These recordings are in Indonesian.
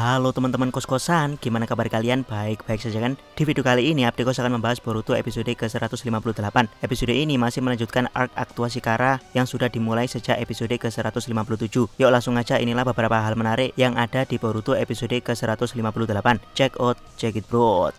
Halo teman-teman kos-kosan, gimana kabar kalian? Baik-baik saja kan? Di video kali ini Abdi Kos akan membahas Boruto episode ke-158. Episode ini masih melanjutkan arc aktuasi Kara yang sudah dimulai sejak episode ke-157. Yuk langsung aja, inilah beberapa hal menarik yang ada di Boruto episode ke-158. Check out, check it bro.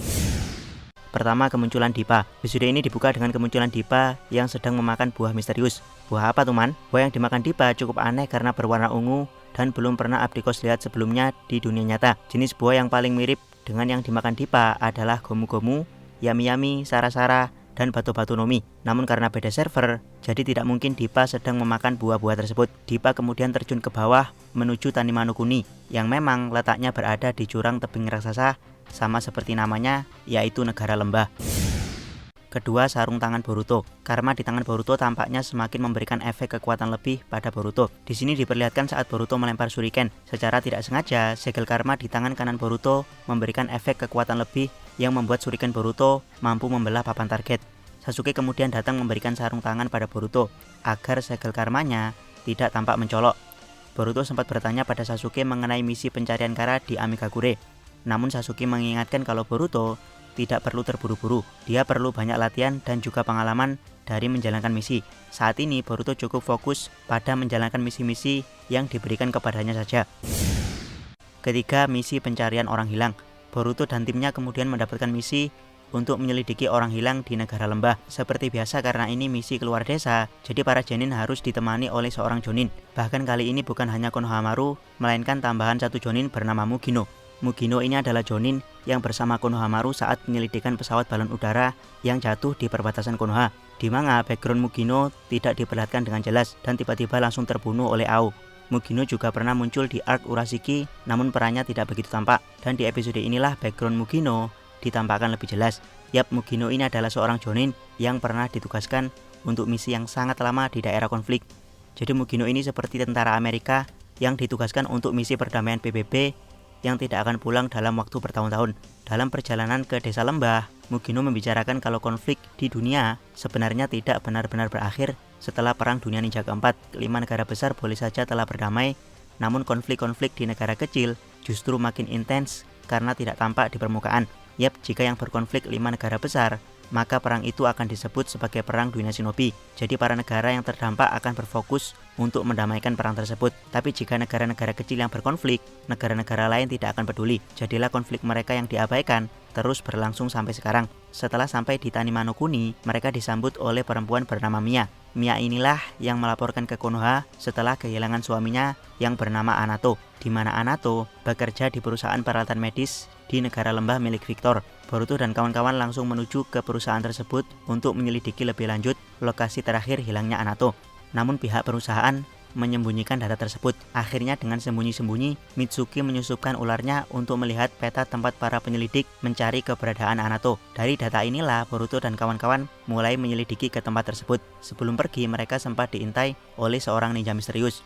Pertama, kemunculan Dipa. Episode ini dibuka dengan kemunculan Dipa yang sedang memakan buah misterius. Buah apa tuh man? Buah yang dimakan Dipa cukup aneh karena berwarna ungu dan belum pernah Abdi Kos lihat sebelumnya di dunia nyata. Jenis buah yang paling mirip dengan yang dimakan Dipa adalah gomu-gomu, yami-yami, sara-sara, dan batu-batu nomi. Namun karena beda server, jadi tidak mungkin Dipa sedang memakan buah-buah tersebut. Dipa kemudian terjun ke bawah menuju Tanimanokuni yang memang letaknya berada di jurang tebing raksasa, sama seperti namanya, yaitu negara lembah. Kedua, sarung tangan Boruto. Karma di tangan Boruto tampaknya semakin memberikan efek kekuatan lebih pada Boruto. Di sini diperlihatkan saat Boruto melempar shuriken. Secara tidak sengaja, segel karma di tangan kanan Boruto memberikan efek kekuatan lebih yang membuat shuriken Boruto mampu membelah papan target. Sasuke kemudian datang memberikan sarung tangan pada Boruto agar segel karmanya tidak tampak mencolok. Boruto sempat bertanya pada Sasuke mengenai misi pencarian Kara di Amigakure. Namun Sasuke mengingatkan kalau Boruto tidak perlu terburu-buru, dia perlu banyak latihan dan juga pengalaman dari menjalankan misi. Saat ini Boruto cukup fokus pada menjalankan misi-misi yang diberikan kepadanya saja. Ketiga, misi pencarian orang hilang. Boruto dan timnya kemudian mendapatkan misi untuk menyelidiki orang hilang di negara lembah. Seperti biasa karena ini misi keluar desa, jadi para Jonin harus ditemani oleh seorang Jonin. Bahkan kali ini bukan hanya Konohamaru, melainkan tambahan satu Jonin bernama Mugino. Mugino ini adalah Jonin yang bersama Konohamaru saat penyelidikan pesawat balon udara yang jatuh di perbatasan Konoha, di mana background Mugino tidak diperlihatkan dengan jelas dan tiba-tiba langsung terbunuh oleh Ao. Mugino juga pernah muncul di arc Urashiki, namun perannya tidak begitu tampak, dan di episode inilah background Mugino ditampakkan lebih jelas. Yap, Mugino ini adalah seorang Jonin yang pernah ditugaskan untuk misi yang sangat lama di daerah konflik. Jadi Mugino ini seperti tentara Amerika yang ditugaskan untuk misi perdamaian PBB yang tidak akan pulang dalam waktu bertahun-tahun. Dalam perjalanan ke desa lembah, Mugino membicarakan kalau konflik di dunia sebenarnya tidak benar-benar berakhir setelah Perang Dunia Ninja keempat. 5 negara besar boleh saja telah berdamai, namun konflik-konflik di negara kecil justru makin intens karena tidak tampak di permukaan. Yap, jika yang berkonflik 5 negara besar, maka perang itu akan disebut sebagai Perang Dunia Shinobi. Jadi para negara yang terdampak akan berfokus untuk mendamaikan perang tersebut. Tapi jika negara-negara kecil yang berkonflik, negara-negara lain tidak akan peduli. Jadilah konflik mereka yang diabaikan terus berlangsung sampai sekarang. Setelah sampai di Tanimanokuni, mereka disambut oleh perempuan bernama Mia. Mia inilah yang melaporkan ke Konoha setelah kehilangan suaminya yang bernama Anato, di mana Anato bekerja di perusahaan peralatan medis di negara lembah milik Victor. Boruto dan kawan-kawan langsung menuju ke perusahaan tersebut untuk menyelidiki lebih lanjut lokasi terakhir hilangnya Anato. Namun pihak perusahaan menyembunyikan data tersebut. Akhirnya dengan sembunyi-sembunyi, Mitsuki menyusupkan ularnya untuk melihat peta tempat para penyelidik mencari keberadaan Anato. Dari data inilah Boruto dan kawan-kawan mulai menyelidiki ke tempat tersebut. Sebelum pergi, mereka sempat diintai oleh seorang ninja misterius.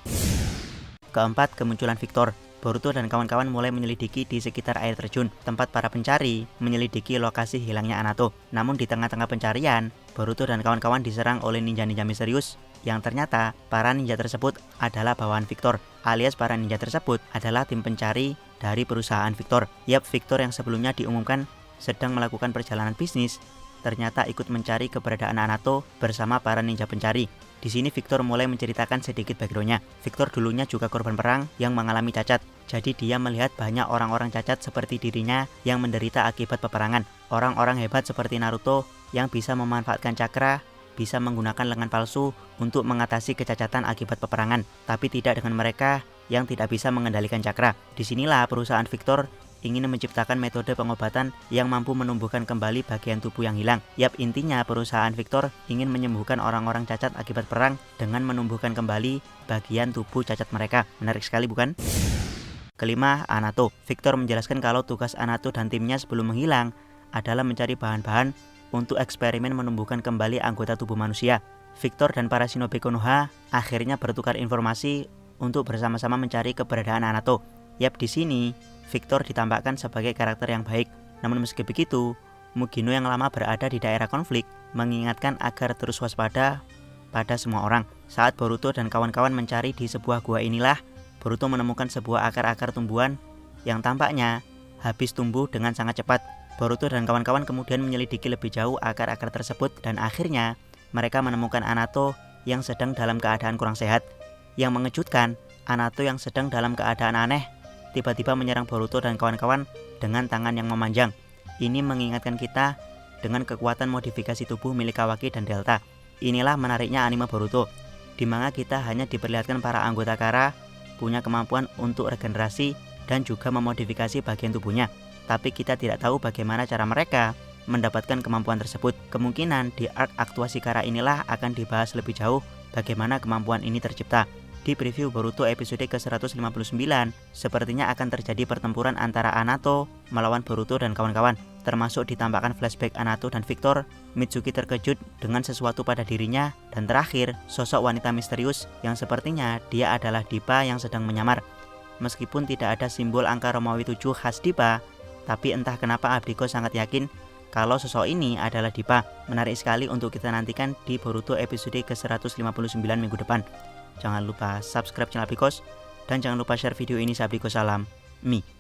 Keempat, kemunculan Victor. Boruto dan kawan-kawan mulai menyelidiki di sekitar air terjun, tempat para pencari menyelidiki lokasi hilangnya Anato. Namun di tengah-tengah pencarian, Boruto dan kawan-kawan diserang oleh ninja-ninja misterius yang ternyata para ninja tersebut adalah bawahan Victor, alias para ninja tersebut adalah tim pencari dari perusahaan Victor. Yap, Victor yang sebelumnya diumumkan sedang melakukan perjalanan bisnis, ternyata ikut mencari keberadaan Anato bersama para ninja pencari. Di sini Victor mulai menceritakan sedikit backgroundnya. Victor dulunya juga korban perang yang mengalami cacat. Jadi dia melihat banyak orang-orang cacat seperti dirinya yang menderita akibat peperangan. Orang-orang hebat seperti Naruto yang bisa memanfaatkan cakra, bisa menggunakan lengan palsu untuk mengatasi kecacatan akibat peperangan. Tapi tidak dengan mereka yang tidak bisa mengendalikan cakra. Disinilah perusahaan Victor ingin menciptakan metode pengobatan yang mampu menumbuhkan kembali bagian tubuh yang hilang. Yap, intinya perusahaan Victor ingin menyembuhkan orang-orang cacat akibat perang dengan menumbuhkan kembali bagian tubuh cacat mereka. Menarik sekali bukan? Kelima, Anato. Victor menjelaskan kalau tugas Anato dan timnya sebelum menghilang adalah mencari bahan-bahan untuk eksperimen menumbuhkan kembali anggota tubuh manusia. Victor dan para shinobi Konoha akhirnya bertukar informasi untuk bersama-sama mencari keberadaan Anato. Yap, di sini Victor ditampakkan sebagai karakter yang baik. Namun meski begitu, Mugino yang lama berada di daerah konflik mengingatkan agar terus waspada pada semua orang. Saat Boruto dan kawan-kawan mencari di sebuah gua inilah, Boruto menemukan sebuah akar-akar tumbuhan yang tampaknya habis tumbuh dengan sangat cepat. Boruto dan kawan-kawan kemudian menyelidiki lebih jauh akar-akar tersebut dan akhirnya mereka menemukan Anato yang sedang dalam keadaan kurang sehat. Yang mengejutkan, Anato yang sedang dalam keadaan aneh tiba-tiba menyerang Boruto dan kawan-kawan dengan tangan yang memanjang. Ini mengingatkan kita dengan kekuatan modifikasi tubuh milik Kawaki dan Delta. Inilah menariknya anime Boruto, di mana kita hanya diperlihatkan para anggota Kara punya kemampuan untuk regenerasi dan juga memodifikasi bagian tubuhnya. Tapi kita tidak tahu bagaimana cara mereka mendapatkan kemampuan tersebut. Kemungkinan di arc aktuasi Kara inilah akan dibahas lebih jauh bagaimana kemampuan ini tercipta. Di preview Boruto episode ke-159, sepertinya akan terjadi pertempuran antara Anato melawan Boruto dan kawan-kawan, termasuk ditampakkan flashback Anato dan Victor. Mitsuki terkejut dengan sesuatu pada dirinya, dan terakhir, sosok wanita misterius yang sepertinya dia adalah Dippa yang sedang menyamar. Meskipun tidak ada simbol angka Romawi 7 khas Dippa, tapi entah kenapa Abdiko sangat yakin kalau sosok ini adalah Dippa. Menarik sekali untuk kita nantikan di Boruto episode ke-159 minggu depan. Jangan lupa subscribe channel Abdikos dan jangan lupa share video ini. Abdiko salam Mi.